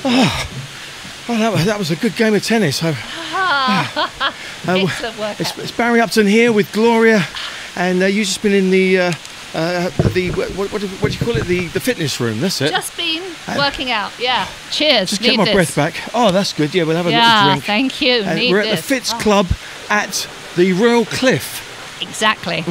That was a good game of tennis. Excellent work. It's Barry Upton here with Gloria, and you've just been in the what do you call it? The fitness room. That's it. Just been working out. Yeah. Cheers. Just get my breath back. Oh, that's good. Yeah, we'll have a little drink. Thank you. And we're at the FITZ Club at the Royal Cliff. Exactly.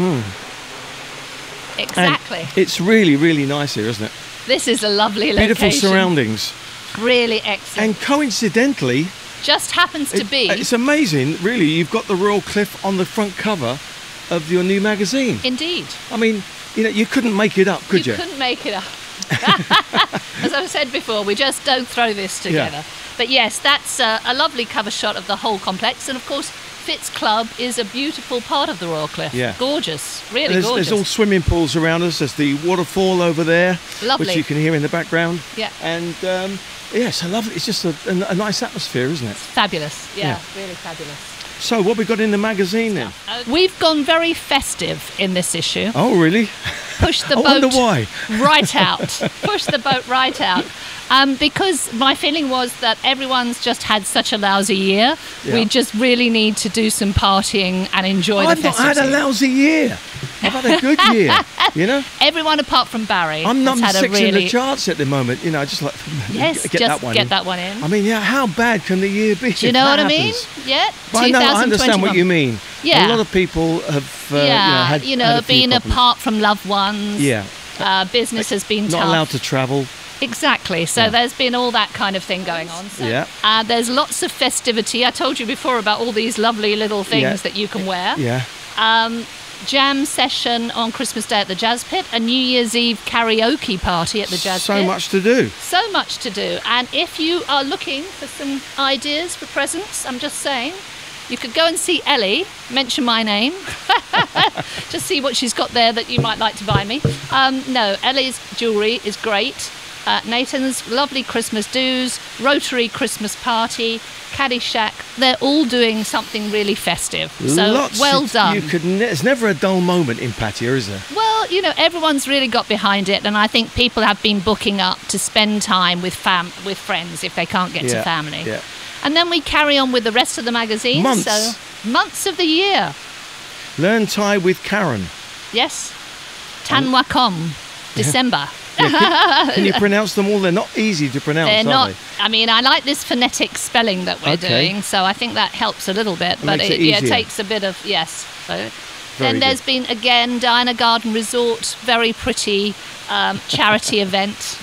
Exactly. And it's really, really nice here, isn't it? This is a lovely location. Beautiful surroundings. Really excellent. And coincidentally, just happens to be. It's amazing, really. You've got the Royal Cliff on the front cover of your new magazine. Indeed. I mean, you couldn't make it up, could you? You couldn't make it up. As I've said before, we just don't throw this together. Yeah. But yes, that's a lovely cover shot of the whole complex. And of course, FITZ Club is a beautiful part of the Royal Cliff. Yeah. Gorgeous, really gorgeous. There's all swimming pools around us. There's the waterfall over there, lovely, which you can hear in the background. Yeah. And yeah, so lovely. It's just a nice atmosphere, isn't it? It's fabulous. Yeah, really fabulous. So what we got in the magazine then? We've gone very festive in this issue. Oh, really? Push the boat. I wonder why. Right out. Push the boat right out. Because my feeling was that everyone's just had such a lousy year. Yeah. We just really need to do some partying and enjoy the festivities. I've not had a lousy year. I've had a good year, Everyone apart from Barry. I'm number 6 in the charts at the moment, just like get that one in. I mean, how bad can the year be? Do you know what I mean? Yeah. But I understand what you mean. Yeah. A lot of people have had been problems. apart from loved ones. Yeah. Business has been not tough. allowed to travel. Exactly. So there's been all that kind of thing going on. So, there's lots of festivity. I told you before about all these lovely little things that you can wear. Yeah. Jam session on Christmas Day at the Jazz Pit, a New Year's Eve karaoke party at the Jazz Pit. So much to do. So much to do. And if you are looking for some ideas for presents, I'm just saying, you could go and see Ellie, mention my name, just see what she's got there that you might like to buy me. No, Ellie's jewellery is great. Nathan's lovely Christmas do's, Rotary Christmas party, Caddyshack, they're all doing something really festive. So well done. There's never a dull moment in Patio, is there? Well, everyone's really got behind it, and I think people have been booking up to spend time with friends if they can't get to family. Yeah. And then we carry on with the rest of the magazine. Months of the year. Learn Thai with Karen. Yes. Tanwakom, December. Yeah, can you pronounce them all? They're not easy to pronounce, They're not. They? I mean, I like this phonetic spelling that we're doing, so I think that helps a little bit. But it takes a bit of, So then there's been, again, Diana Garden Resort, very pretty charity event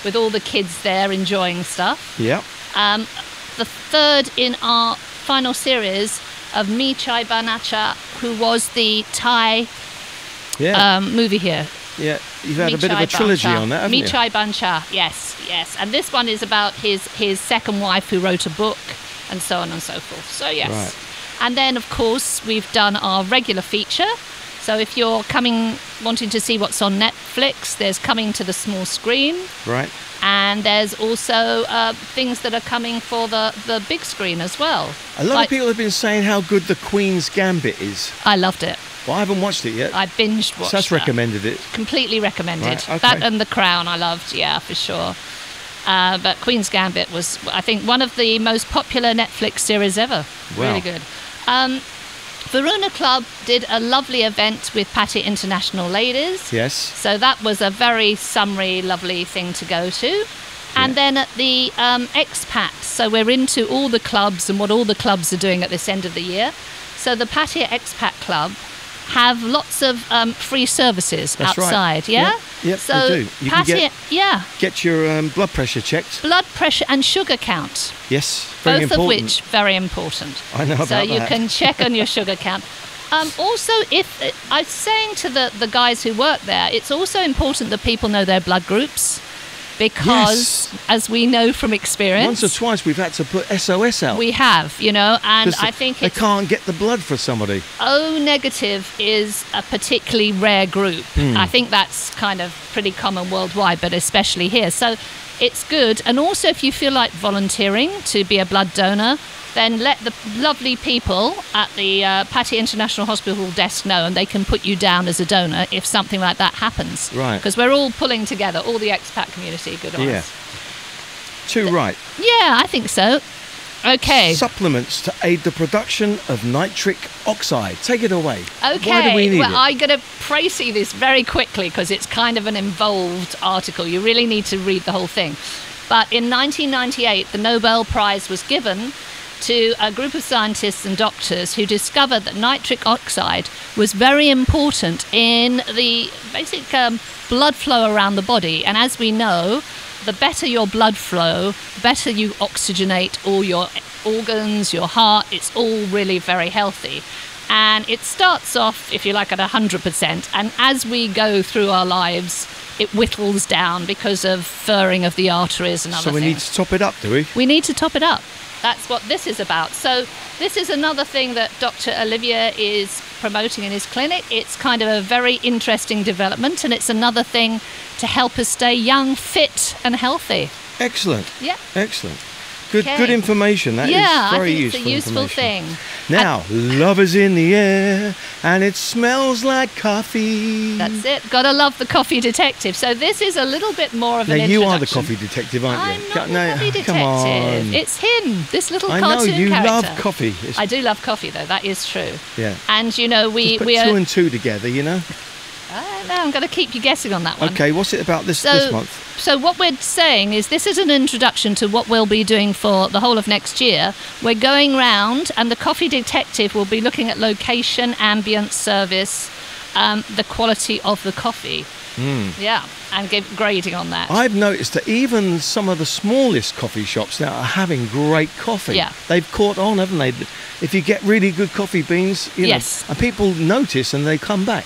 with all the kids there enjoying stuff. Yeah. The third in our final series of Mi Chai Banacha, who was the Thai movie here. Yeah, you've had a bit of a trilogy on that, haven't you? Mi Chai Bancha, yes. And this one is about his second wife who wrote a book and so on and so forth. So, yes. Right. And then, of course, we've done our regular feature. So if you're wanting to see what's on Netflix, there's Coming to the Small Screen. Right. And there's also things that are coming for the big screen as well. A lot of people have been saying how good The Queen's Gambit is. I loved it. Well, I haven't watched it yet. I binged watched Sass recommended it. Completely recommended. Right, okay. That and The Crown I loved, for sure. But Queen's Gambit was, I think, one of the most popular Netflix series ever. Wow. Really good. Varuna Club did a lovely event with Patio International Ladies. Yes. So that was a very summery, lovely thing to go to. And then at the Expat, so we're into all the clubs and what all the clubs are doing at this end of the year. So the Patio Expat Club have lots of free services outside, right. Yep, so they do. You can get your blood pressure checked. Blood pressure and sugar count. Yes, very both important. Of which very important. I know about that. So you can check on your sugar count. Also, if I was saying to the guys who work there, it's also important that people know their blood groups. Because, as we know from experience... Once or twice we've had to put SOS out. We have, and I think they can't get the blood for somebody. O negative is a particularly rare group. I think that's kind of pretty common worldwide, but especially here. So it's good. And also, if you feel like volunteering to be a blood donor, then let the lovely people at the Patio International Hospital desk know, and they can put you down as a donor if something like that happens. Right. Because we're all pulling together, all the expat community, good on us. Too right. Yeah, I think so. Okay. Supplements to aid the production of nitric oxide. Take it away. Okay. Why do we need it? I'm going to précis this very quickly because it's kind of an involved article. You really need to read the whole thing. But in 1998, the Nobel Prize was given to a group of scientists and doctors who discovered that nitric oxide was very important in the basic blood flow around the body. And as we know, the better your blood flow, the better you oxygenate all your organs, your heart. It's all really very healthy. And it starts off, if you like, at 100%. And as we go through our lives, it whittles down because of furring of the arteries and other things. So we need to top it up, do we? We need to top it up. That's what this is about. So this is another thing that Dr. Olivier is promoting in his clinic. It's kind of a very interesting development, and it's another thing to help us stay young, fit and healthy. Excellent. Yeah. Excellent. Good Okay. good information. That is very I think useful it's a useful information. thing. Now, love is in the air and it smells like coffee. That's it. Gotta love the coffee detective. So this is a little bit more of Now, an you introduction. are the coffee detective, aren't you? I'm not No, the coffee detective. come on. It's him, this little I know, cartoon you character. love coffee. I do love coffee, though. That is true. Yeah. And, you know, Just put we two are... and two together, you know? I don't know, I'm going to keep you guessing on that one. Okay, what's it about this month? So what we're saying is this is an introduction to what we'll be doing for the whole of next year. We're going round and the coffee detective will be looking at location, ambience, service, the quality of the coffee. Yeah, and give grading on that. I've noticed that even some of the smallest coffee shops now are having great coffee. Yeah. They've caught on, haven't they? If you get really good coffee beans, you Yes. know, and people notice and they come back.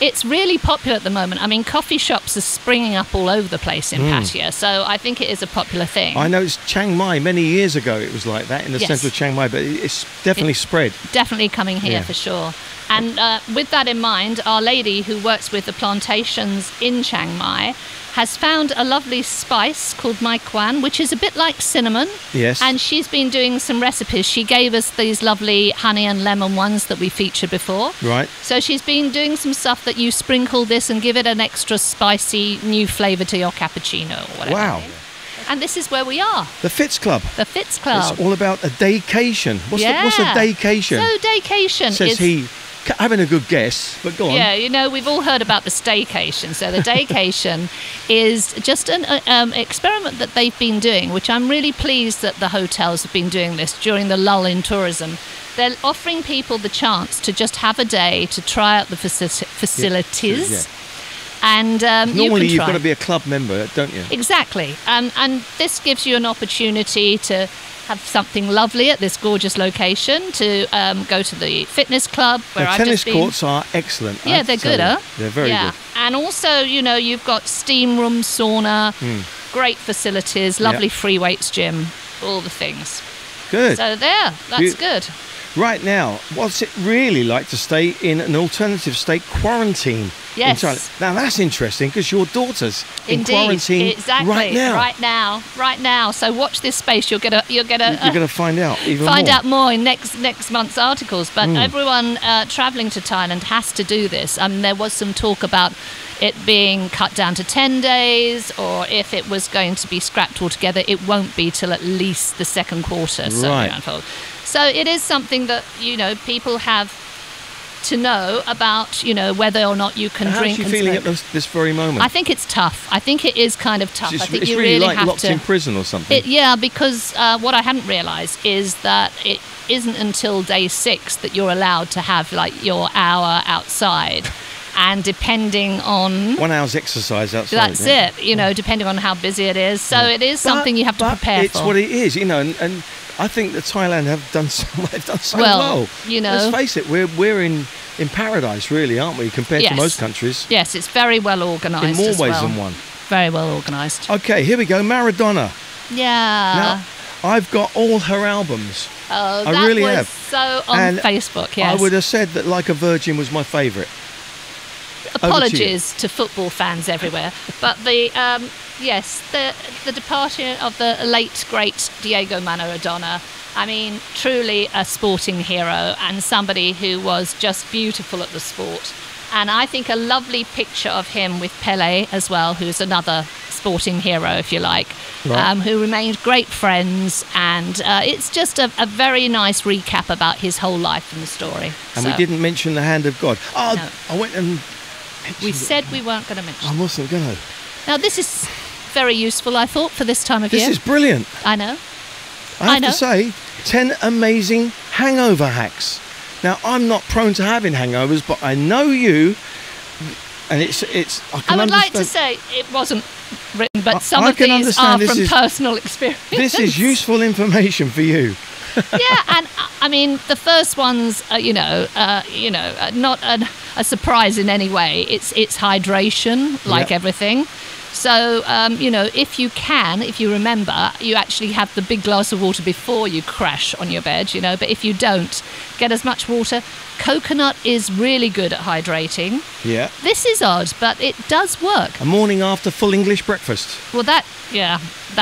It's really popular at the moment. I mean, coffee shops are springing up all over the place in Pattaya, so I think it is a popular thing. I noticed Chiang Mai many years ago. It was like that in the Yes. centre of Chiang Mai, but it's definitely spread. Definitely coming here Yeah. for sure. And with that in mind, Our Lady, who works with the plantations in Chiang Mai, has found a lovely spice called Mai Quan, which is a bit like cinnamon. Yes. And she's been doing some recipes. She gave us these lovely honey and lemon ones that we featured before. Right. So she's been doing some stuff that you sprinkle this and give it an extra spicy new flavour to your cappuccino or whatever. Wow. And this is where we are, The FITZ Club. the FITZ Club. It's all about a daycation. What's a daycation? So daycation Says is... he, having a good guess, but go on. Yeah, you know, we've all heard about the staycation. So the daycation is just an experiment that they've been doing, which I'm really pleased that the hotels have been doing this during the lull in tourism. They're offering people the chance to just have a day to try out the facilities. Yeah. And Normally you you've can got try. to be a club member, don't you? Exactly. And this gives you an opportunity to have something lovely at this gorgeous location, to go to the fitness club where The I've tennis just been. courts are excellent. I Yeah, have they're to tell good, you. huh? They're very yeah. good. And also, you know, you've got steam room, sauna, great facilities, lovely free weights gym, all the things. Good. So there, that's good. Right now, what's it really like to stay in an alternative state quarantine? Yes. in Thailand? Now that's interesting because your daughter's in Indeed, quarantine exactly. right now. Right now. So watch this space. You're gonna You're going to find out even find more. out more in next month's articles. But everyone travelling to Thailand has to do this. There was some talk about it being cut down to 10 days, or if it was going to be scrapped altogether. It won't be till at least the second quarter. So Right. I'm told. So it is something that, you know, people have to know about, you know, whether or not you can How drink are you and feeling smoke. at this very moment? I think it's tough. I think it is kind of tough. I think It's you really like have locked to. in prison or something. Yeah, because what I hadn't realised is that it isn't until day 6 that you're allowed to have like your hour outside, and depending on 1 hour's exercise outside. that's yeah. it. You know, depending on how busy it is. So it is something you have to prepare it's for. what it is, you know, and I think that Thailand have done so Well, well. you know. Let's face it, we're in paradise, really, aren't we, compared to Yes. most countries? Yes, it's very well organised. In more as ways well. than one. Very well organised. Okay, here we go. Maradona. Yeah. Now, I've got all her albums. Oh, I that really was have. so on And Facebook. Yes. I would have said that Like a Virgin was my favourite. Apologies to football fans everywhere, but the the departure of the late great Diego Maradona. I mean, truly a sporting hero and somebody who was just beautiful at the sport. And I think a lovely picture of him with Pele as well, who's another sporting hero, if you like, Right. who remained great friends. And it's just a very nice recap about his whole life and the story. And we didn't mention the hand of God. Oh, No. I went and... We said we weren't going to mention I wasn't going to. Now, this is very useful, I thought, for this time of This year. is brilliant. I know. I have know. to say, 10 amazing hangover hacks. Now, I'm not prone to having hangovers, but I know you, and it's. I would like to say it wasn't written, but some of can these are understand from personal experience. This is useful information for you. Yeah, and I mean the first one's, not a surprise in any way. It's hydration, like Yep. everything. So, if you remember, you actually have the big glass of water before you crash on your bed, but if you don't, get as much water. Coconut is really good at hydrating. Yeah. This is odd, but it does work. A morning after full English breakfast. Well, Is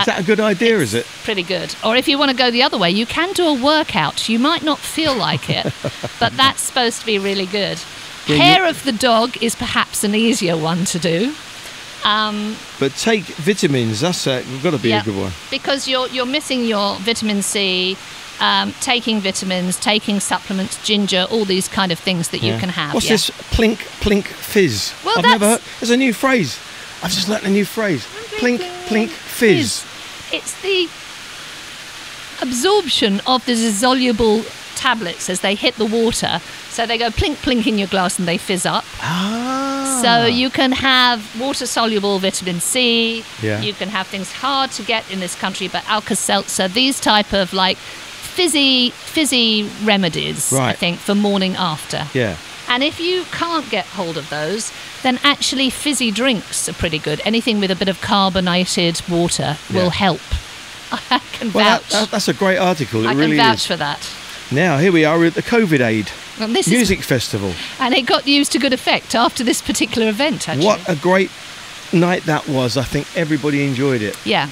that a good idea, is it? pretty good. Or if you want to go the other way, you can do a workout. You might not feel like it, but that's supposed to be really good. Yeah, Hair of the dog is perhaps an easier one to do. But take vitamins. That's got to be a good one. Because you're missing your vitamin C, taking vitamins, taking supplements, ginger, all these kind of things that you can have. What's this plink fizz? Well, I've never heard. There's a new phrase. I've just learnt a new phrase. Plink fizz. It's the absorption of the dissoluble tablets as they hit the water. So they go plink plink in your glass and they fizz up. Ah. So you can have water-soluble vitamin C. Yeah. You can have things hard to get in this country, but Alka-Seltzer, these type of like fizzy remedies, I Right. think, for morning after. Yeah. And if you can't get hold of those, then actually fizzy drinks are pretty good. Anything with a bit of carbonated water will help. I can Well, vouch. that's a great article. It I really can vouch is. for that. Now, here we are at the COVID Aid And this Music Festival. and it got used to good effect after this particular event, actually. What a great night that was. I think everybody enjoyed it. Yeah.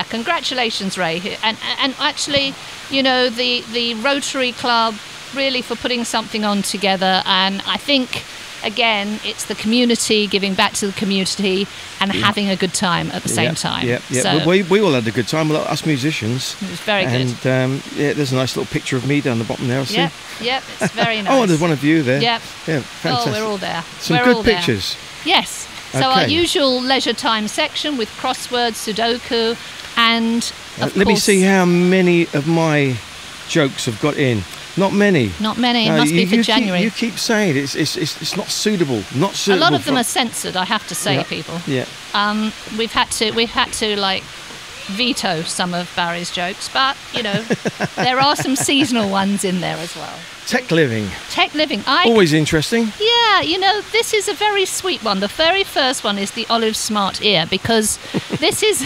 Congratulations, Ray. And actually, the Rotary Club really for putting something on together. And I think, again, it's the community giving back to the community and having a good time at the same time. Yeah. So We all had a good time, us musicians. it was very good. And there's a nice little picture of me down the bottom there. I see. Yep, it's very nice. Oh, there's one of you there. Yep. Yeah, fantastic. Oh, we're all there. Some We're good all there. pictures. Yes. So our Okay. usual leisure time section with crossword, Sudoku, and of Let me course, see how many of my jokes have got in. Not many. not many. It No, must be for you January. You keep saying it's not suitable. Not A suitable. lot of them for- are censored, I have to say, Yeah. people. Yeah. We've had to like veto some of Barry's jokes, but there are some seasonal ones in there as well. Tech living. Tech living. Always interesting. Yeah, this is a very sweet one. The very first one is the Olive Smart Ear, because this is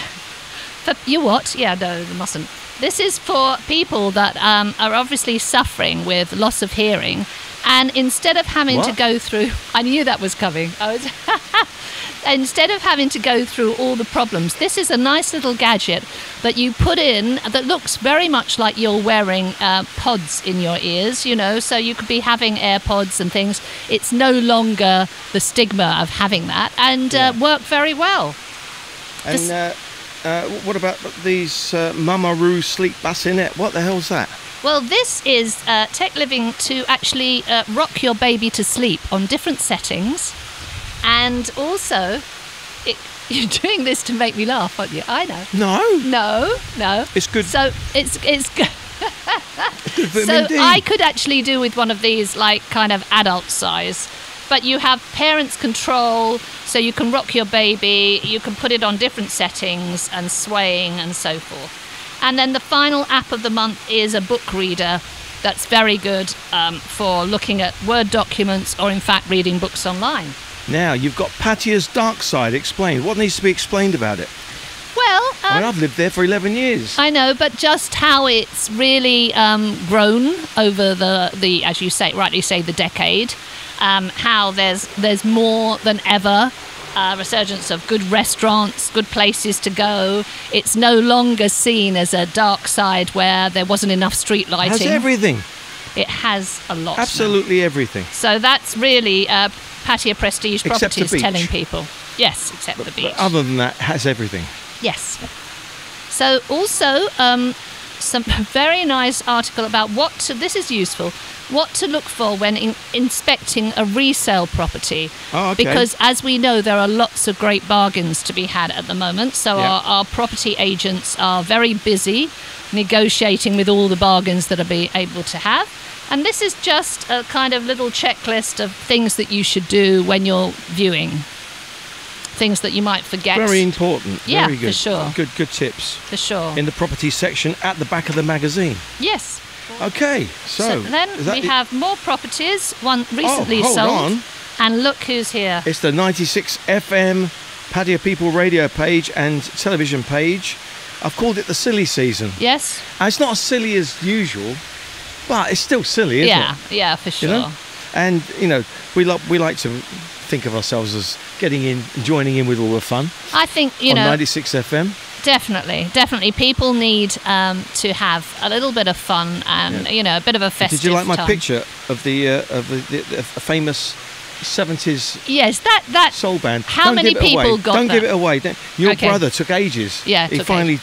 for you what? Yeah, no, they mustn't. This is for people that are obviously suffering with loss of hearing, and instead of having to What? go through, I knew that was coming. Instead of having to go through all the problems, this is a nice little gadget that you put in that looks very much like you're wearing pods in your ears, so you could be having AirPods and things. It's no longer the stigma of having that, and work very well. And what about these Mamaroo sleep bassinet? What the hell's that? Well, this is tech living to actually rock your baby to sleep on different settings. And also, you're doing this to make me laugh, aren't you? I know. No. It's good. So it's good. Good So vitamin D. I could actually do with one of these, like kind of adult size. But you have parents control, so you can rock your baby, you can put it on different settings and swaying and so forth. And then the final app of the month is a book reader that's very good for looking at Word documents or in fact reading books online. Now you've got Patio's dark side explained. What needs to be explained about it? Well, I've lived there for 11 years. I know, but just how it's really grown over the as you rightly say, the decade. How there's more than ever resurgence of good restaurants, good places to go. It's no longer seen as a dark side where there wasn't enough street It has lighting. everything. It has a lot. Absolutely everything. So that's really Patio Prestige Except the Properties beach. telling people. Yes, except the beach. But other than that, it has everything. Yes. So also some very nice article about this is useful, what to look for when inspecting a resale property. Oh, okay. Because as we know, there are lots of great bargains to be had at the moment. So our property agents are very busy negotiating with all the bargains that are be able to have. And this is just a kind of little checklist of things that you should do when you're viewing. Things that you might forget. Very important. Yeah, Very good. for sure. Good tips. For sure. In the property section at the back of the magazine. Yes. Okay, so then we have more properties. One recently hold sold. on. And look who's here. It's the 96 FM Patio People radio page and television page. I've called it the silly season. Yes. And it's not as silly as usual, but it's still silly, isn't it? Yeah, for sure. You know? And we like to think of ourselves as getting in, joining in with all the fun. I think on 96 FM. Definitely. People need to have a little bit of fun and a bit of a festive. Did you like my time. picture of the famous 70s? Yes, that soul band. How many people got Don't that? give it away. Your brother took ages. Yeah, he finally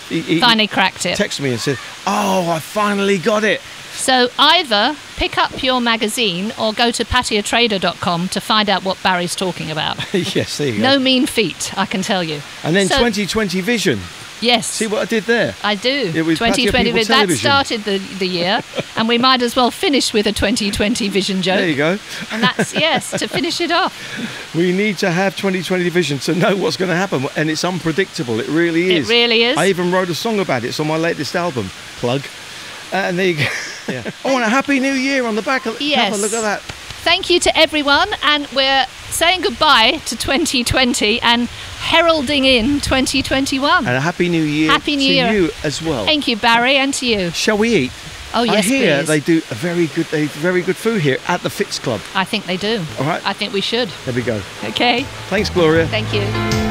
cracked it. Texted me and said, "Oh, I finally got it." So either pick up your magazine or go to patiotrader.com to find out what Barry's talking about. Yes, there you go. No mean feat, I can tell you. And then 2020 vision. Yes. See what I did there? I do. It was 2020 vision. That started the year, and we might as well finish with a 2020 vision joke. There you go. And that's, to finish it off. We need to have 2020 vision to know what's going to happen, and it's unpredictable. It really is. It really is. I even wrote a song about it. It's on my latest album. Plug. And there you go. Yeah. Oh, and a Happy New Year on the back of the cover. Look at that. Thank you to everyone, and we're saying goodbye to 2020 and heralding in 2021. And a Happy New Year to you as well. Thank you, Barry, and to you. Shall we eat? Oh, yes, I hear please. they do very good food here at the FITZ Club. I think they do. All right. I think we should. There we go. Okay. Thanks, Gloria. Thank you.